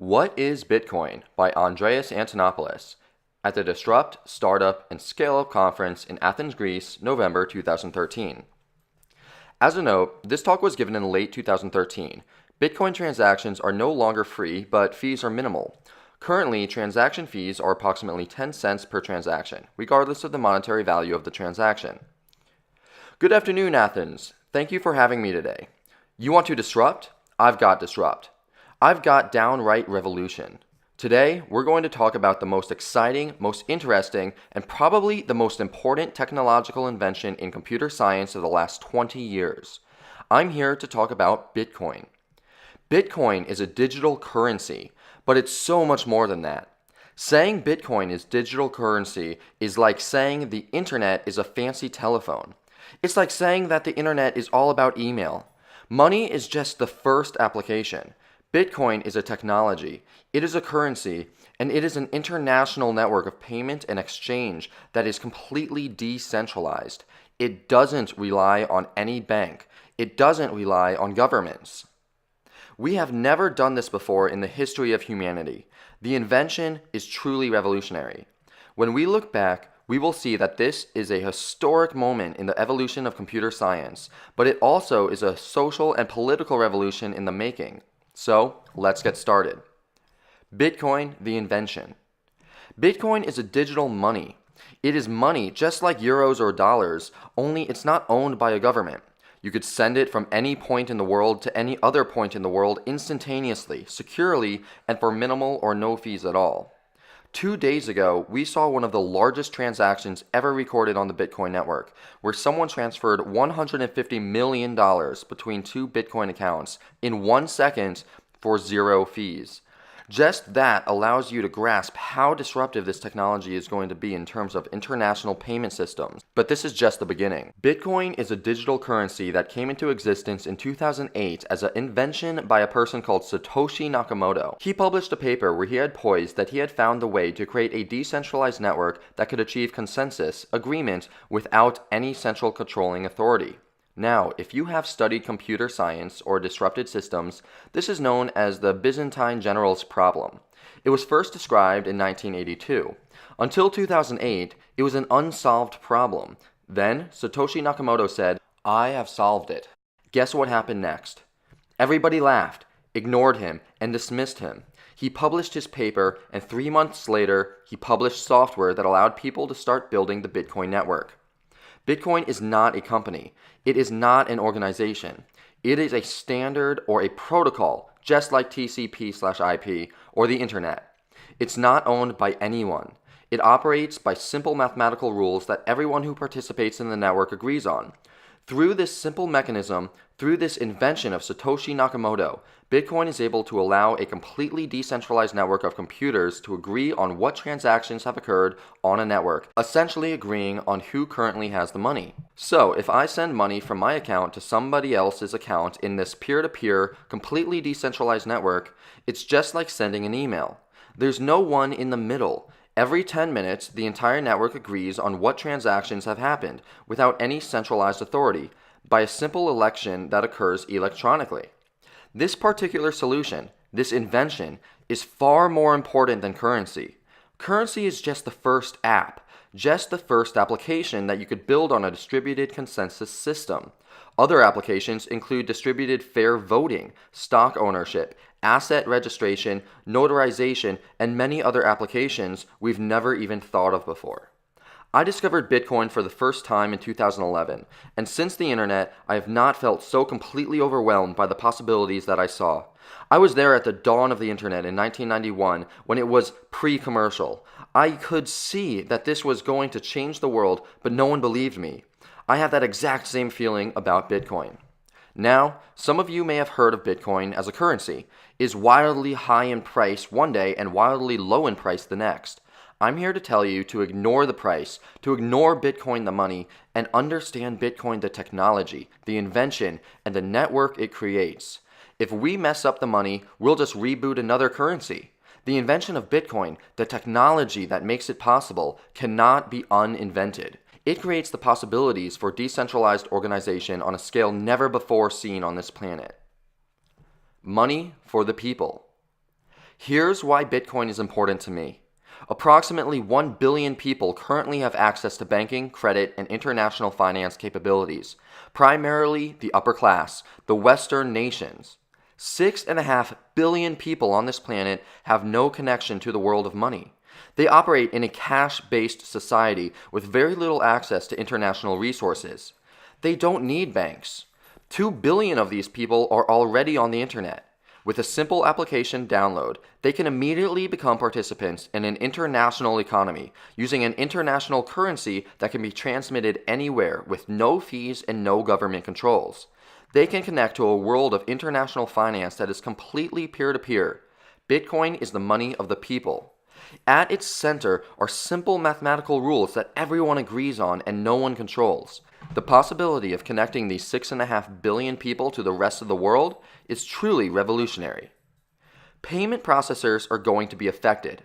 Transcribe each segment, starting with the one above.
What is Bitcoin by Andreas Antonopoulos at the Disrupt, Startup, and Scale-Up Conference in Athens, Greece, November 2013. As a note, this talk was given in late 2013. Bitcoin transactions are no longer free, but fees are minimal. Currently, transaction fees are approximately 10 cents per transaction, regardless of the monetary value of the transaction. Good afternoon, Athens. Thank you for having me today. You want to disrupt? I've got disrupt. I've got downright revolution. Today, we're going to talk about the most exciting, most interesting, and probably the most important technological invention in computer science of the last 20 years. I'm here to talk about Bitcoin. Bitcoin is a digital currency, but it's so much more than that. Saying Bitcoin is digital currency is like saying the internet is a fancy telephone. It's like saying that the internet is all about email. Money is just the first application. Bitcoin is a technology, it is a currency, and it is an international network of payment and exchange that is completely decentralized. It doesn't rely on any bank. It doesn't rely on governments. We have never done this before in the history of humanity. The invention is truly revolutionary. When we look back, we will see that this is a historic moment in the evolution of computer science, but it also is a social and political revolution in the making. So, let's get started. Bitcoin, the invention. Bitcoin is a digital money. It is money just like euros or dollars, only it's not owned by a government. You could send it from any point in the world to any other point in the world instantaneously, securely, and for minimal or no fees at all. 2 days ago, we saw one of the largest transactions ever recorded on the Bitcoin network, where someone transferred $150 million between two Bitcoin accounts in 1 second for 0 fees. Just that allows you to grasp how disruptive this technology is going to be in terms of international payment systems. But this is just the beginning. Bitcoin is a digital currency that came into existence in 2008 as an invention by a person called Satoshi Nakamoto. He published a paper where he had posed that he had found the way to create a decentralized network that could achieve consensus, agreement, without any central controlling authority. Now, if you have studied computer science or disrupted systems, this is known as the Byzantine generals problem. It was first described in 1982. Until 2008, it was an unsolved problem. Then, Satoshi Nakamoto said, "I have solved it." Guess what happened next? Everybody laughed, ignored him, and dismissed him. He published his paper, and 3 months later, he published software that allowed people to start building the Bitcoin network. Bitcoin is not a company. It is not an organization. It is a standard or a protocol, just like TCP/IP or the internet. It's not owned by anyone. It operates by simple mathematical rules that everyone who participates in the network agrees on. Through this simple mechanism, through this invention of Satoshi Nakamoto, Bitcoin is able to allow a completely decentralized network of computers to agree on what transactions have occurred on a network, essentially agreeing on who currently has the money. So, if I send money from my account to somebody else's account in this peer-to-peer, completely decentralized network, it's just like sending an email. There's no one in the middle. Every 10 minutes, the entire network agrees on what transactions have happened without any centralized authority by a simple election that occurs electronically. This particular solution, this invention, is far more important than currency. Currency is just the first app, just the first application that you could build on a distributed consensus system. Other applications include distributed fair voting, stock ownership, asset registration, notarization, and many other applications we've never even thought of before. I discovered Bitcoin for the first time in 2011, and since the internet, I have not felt so completely overwhelmed by the possibilities that I saw. I was there at the dawn of the internet in 1991 when it was pre-commercial. I could see that this was going to change the world, but no one believed me. I have that exact same feeling about Bitcoin. Now, some of you may have heard of Bitcoin as a currency. It is wildly high in price one day and wildly low in price the next. I'm here to tell you to ignore the price, to ignore Bitcoin the money, and understand Bitcoin the technology, the invention, and the network it creates. If we mess up the money, we'll just reboot another currency. The invention of Bitcoin, the technology that makes it possible, cannot be uninvented. It creates the possibilities for decentralized organization on a scale never before seen on this planet. Money for the people. Here's why Bitcoin is important to me. Approximately 1 billion people currently have access to banking, credit, and international finance capabilities, primarily the upper class, the Western nations. 6.5 billion people on this planet have no connection to the world of money. They operate in a cash-based society with very little access to international resources. They don't need banks. 2 billion of these people are already on the internet. With a simple application download, they can immediately become participants in an international economy using an international currency that can be transmitted anywhere with no fees and no government controls. They can connect to a world of international finance that is completely peer-to-peer. Bitcoin is the money of the people. At its center are simple mathematical rules that everyone agrees on and no one controls. The possibility of connecting these 6.5 billion people to the rest of the world is truly revolutionary. Payment processors are going to be affected.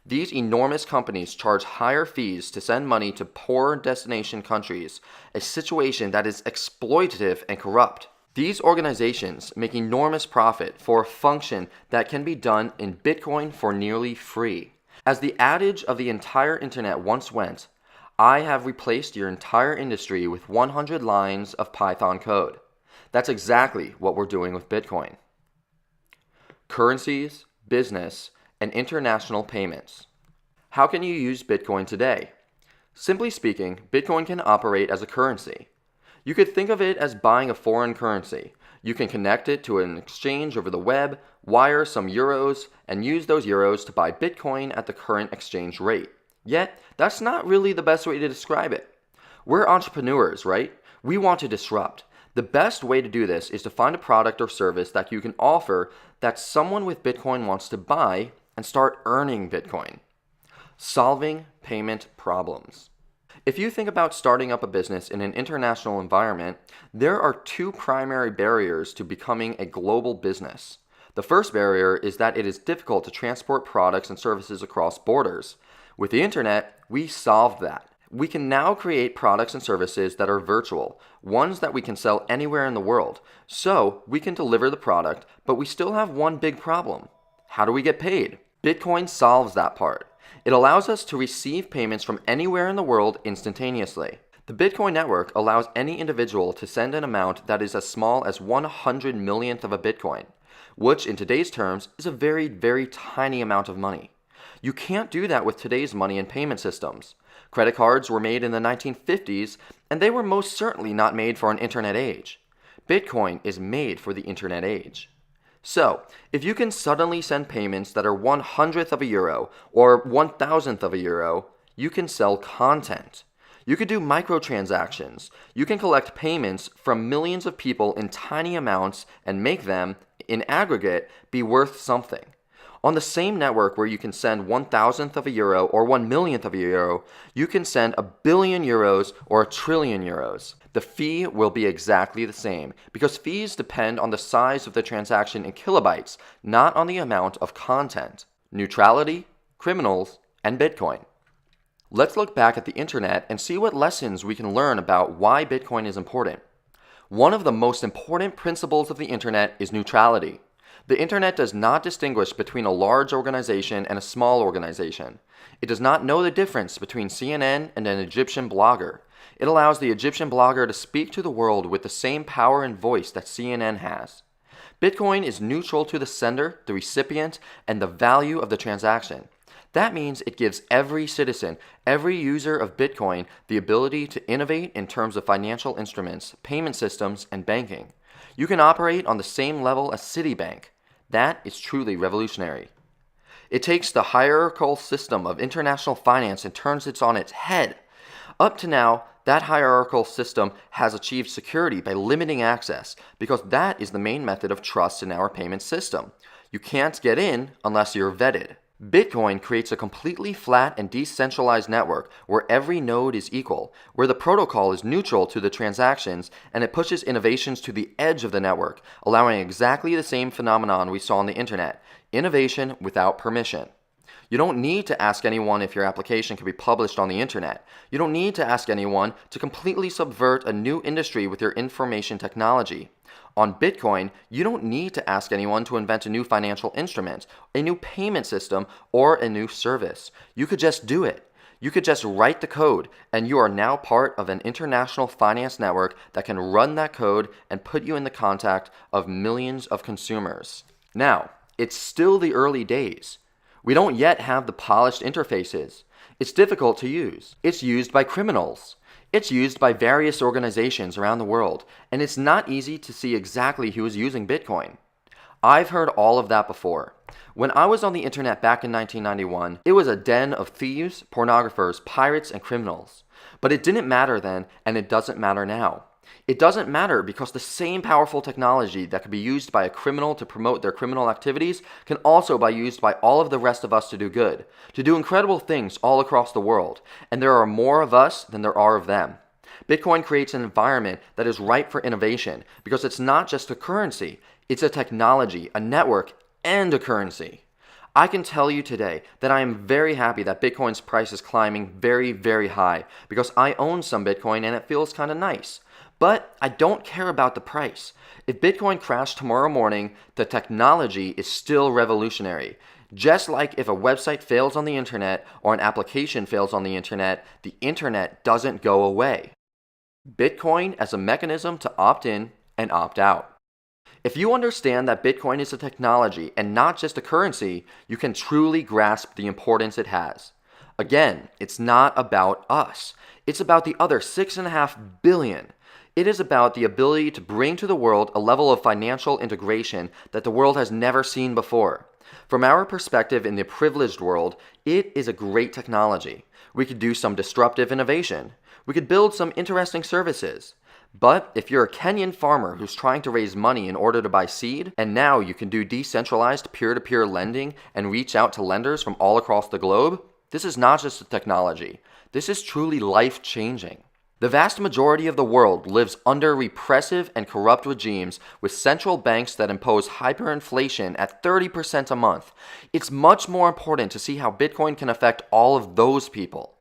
These enormous companies charge higher fees to send money to poor destination countries, a situation that is exploitative and corrupt. These organizations make enormous profit for a function that can be done in Bitcoin for nearly free. As the adage of the entire internet once went, I have replaced your entire industry with 100 lines of Python code. That's exactly what we're doing with Bitcoin. Currencies, business, and international payments. How can you use Bitcoin today? Simply speaking, Bitcoin can operate as a currency. You could think of it as buying a foreign currency. You can connect it to an exchange over the web, wire some euros, and use those euros to buy Bitcoin at the current exchange rate. Yet, that's not really the best way to describe it. We're entrepreneurs, right? We want to disrupt. The best way to do this is to find a product or service that you can offer that someone with Bitcoin wants to buy and start earning Bitcoin. Solving payment problems. If you think about starting up a business in an international environment, there are two primary barriers to becoming a global business. The first barrier is that it is difficult to transport products and services across borders. With the internet, we solved that. We can now create products and services that are virtual, ones that we can sell anywhere in the world. So we can deliver the product, but we still have one big problem. How do we get paid? Bitcoin solves that part. It allows us to receive payments from anywhere in the world instantaneously. The Bitcoin network allows any individual to send an amount that is as small as 100 millionth of a Bitcoin, which in today's terms is a very, very tiny amount of money. You can't do that with today's money and payment systems. Credit cards were made in the 1950s, and they were most certainly not made for an internet age. Bitcoin is made for the internet age. So, if you can suddenly send payments that are 1/100th of a euro or 1,000th of a euro, you can sell content. You could do microtransactions. You can collect payments from millions of people in tiny amounts and make them, in aggregate, be worth something. On the same network where you can send 1,000th of a euro or 1 millionth of a euro, you can send 1 billion euros or 1 trillion euros. The fee will be exactly the same because fees depend on the size of the transaction in kilobytes, not on the amount of content. Neutrality, criminals, and Bitcoin. Let's look back at the internet and see what lessons we can learn about why Bitcoin is important. One of the most important principles of the internet is neutrality. The internet does not distinguish between a large organization and a small organization. It does not know the difference between CNN and an Egyptian blogger. It allows the Egyptian blogger to speak to the world with the same power and voice that CNN has. Bitcoin is neutral to the sender, the recipient, and the value of the transaction. That means it gives every citizen, every user of Bitcoin, the ability to innovate in terms of financial instruments, payment systems, and banking. You can operate on the same level as Citibank. That is truly revolutionary. It takes the hierarchical system of international finance and turns it on its head. Up to now, that hierarchical system has achieved security by limiting access because that is the main method of trust in our payment system. You can't get in unless you're vetted. Bitcoin creates a completely flat and decentralized network where every node is equal, where the protocol is neutral to the transactions, and it pushes innovations to the edge of the network, allowing exactly the same phenomenon we saw on the internet, innovation without permission. You don't need to ask anyone if your application can be published on the internet. You don't need to ask anyone to completely subvert a new industry with your information technology. On Bitcoin, you don't need to ask anyone to invent a new financial instrument, a new payment system, or a new service. You could just do it. You could just write the code, and you are now part of an international finance network that can run that code and put you in the contact of millions of consumers. Now, it's still the early days. We don't yet have the polished interfaces. It's difficult to use. It's used by criminals. It's used by various organizations around the world, and it's not easy to see exactly who is using Bitcoin. I've heard all of that before. When I was on the internet back in 1991, it was a den of thieves, pornographers, pirates, and criminals. But it didn't matter then, and it doesn't matter now. It doesn't matter because the same powerful technology that could be used by a criminal to promote their criminal activities can also be used by all of the rest of us to do good, to do incredible things all across the world, and there are more of us than there are of them. Bitcoin creates an environment that is ripe for innovation because it's not just a currency, it's a technology, a network, and a currency. I can tell you today that I am very happy that Bitcoin's price is climbing very, very high because I own some Bitcoin and it feels kind of nice. But I don't care about the price. If Bitcoin crashed tomorrow morning, the technology is still revolutionary. Just like if a website fails on the internet or an application fails on the internet doesn't go away. Bitcoin as a mechanism to opt in and opt out. If you understand that Bitcoin is a technology and not just a currency, you can truly grasp the importance it has. Again, it's not about us. It's about the other 6.5 billion. It is about the ability to bring to the world a level of financial integration that the world has never seen before. From our perspective in the privileged world, it is a great technology. We could do some disruptive innovation. We could build some interesting services. But if you're a Kenyan farmer who's trying to raise money in order to buy seed, and now you can do decentralized peer-to-peer lending and reach out to lenders from all across the globe, this is not just a technology. This is truly life-changing. The vast majority of the world lives under repressive and corrupt regimes with central banks that impose hyperinflation at 30% a month. It's much more important to see how Bitcoin can affect all of those people.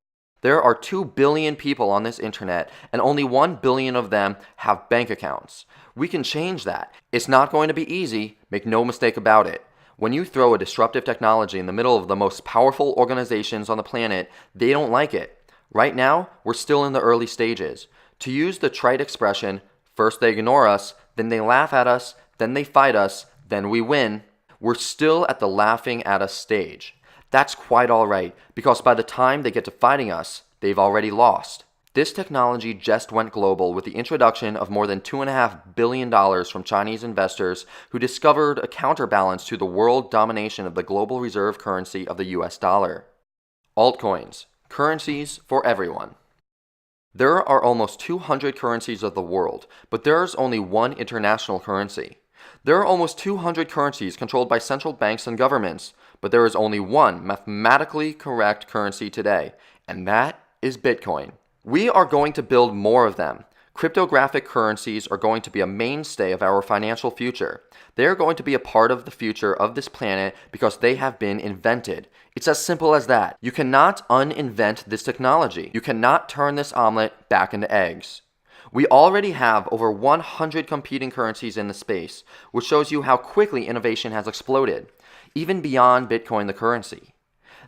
There are 2 billion people on this internet, and only 1 billion of them have bank accounts. We can change that. It's not going to be easy, make no mistake about it. When you throw a disruptive technology in the middle of the most powerful organizations on the planet, they don't like it. Right now, we're still in the early stages. To use the trite expression, first they ignore us, then they laugh at us, then they fight us, then we win, we're still at the laughing at us stage. That's quite alright, because by the time they get to fighting us, they've already lost. This technology just went global with the introduction of more than $2.5 billion from Chinese investors who discovered a counterbalance to the world domination of the global reserve currency of the US dollar. Altcoins, currencies for everyone. There are almost 200 currencies of the world, but there's only one international currency. There are almost 200 currencies controlled by central banks and governments, but there is only one mathematically correct currency today, and that is Bitcoin. We are going to build more of them. Cryptographic currencies are going to be a mainstay of our financial future. They are going to be a part of the future of this planet because they have been invented. It's as simple as that. You cannot uninvent this technology. You cannot turn this omelet back into eggs. We already have over 100 competing currencies in the space, which shows you how quickly innovation has exploded, even beyond Bitcoin the currency.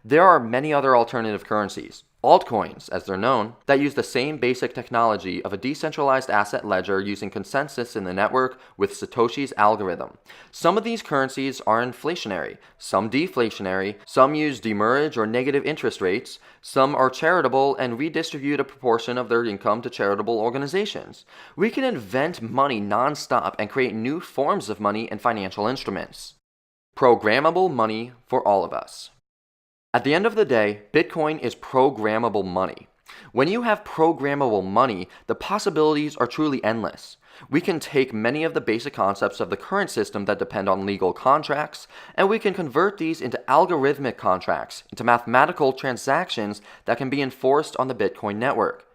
There are many other alternative currencies, altcoins as they're known, that use the same basic technology of a decentralized asset ledger using consensus in the network with Satoshi's algorithm. Some of these currencies are inflationary, some deflationary, some use demurrage or negative interest rates, some are charitable and redistribute a proportion of their income to charitable organizations. We can invent money non-stop and create new forms of money and financial instruments. Programmable money for all of us. At the end of the day, Bitcoin is programmable money. When you have programmable money, the possibilities are truly endless. We can take many of the basic concepts of the current system that depend on legal contracts, and we can convert these into algorithmic contracts, into mathematical transactions that can be enforced on the Bitcoin network.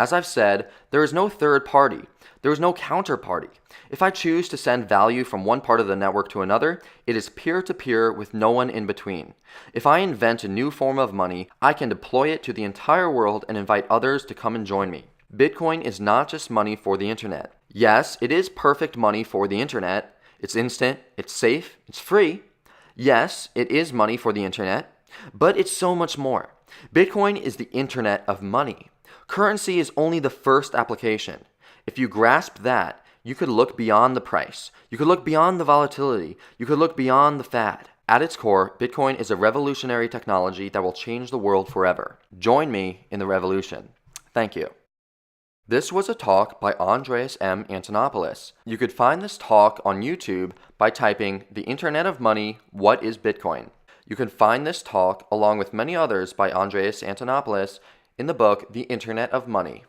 As I've said, there is no third party. There is no counterparty. If I choose to send value from one part of the network to another, it is peer-to-peer with no one in between. If I invent a new form of money, I can deploy it to the entire world and invite others to come and join me. Bitcoin is not just money for the internet. Yes, it is perfect money for the internet. It's instant, it's safe, it's free. Yes, it is money for the internet, but it's so much more. Bitcoin is the internet of money. Currency is only the first application. If you grasp that, you could look beyond the price. You could look beyond the volatility. You could look beyond the fad. At its core, Bitcoin is a revolutionary technology that will change the world forever. Join me in the revolution. Thank you. This was a talk by Andreas M. Antonopoulos. You could find this talk on YouTube by typing "The Internet of Money, What is Bitcoin?" You can find this talk, along with many others by Andreas Antonopoulos, in the book The Internet of Money.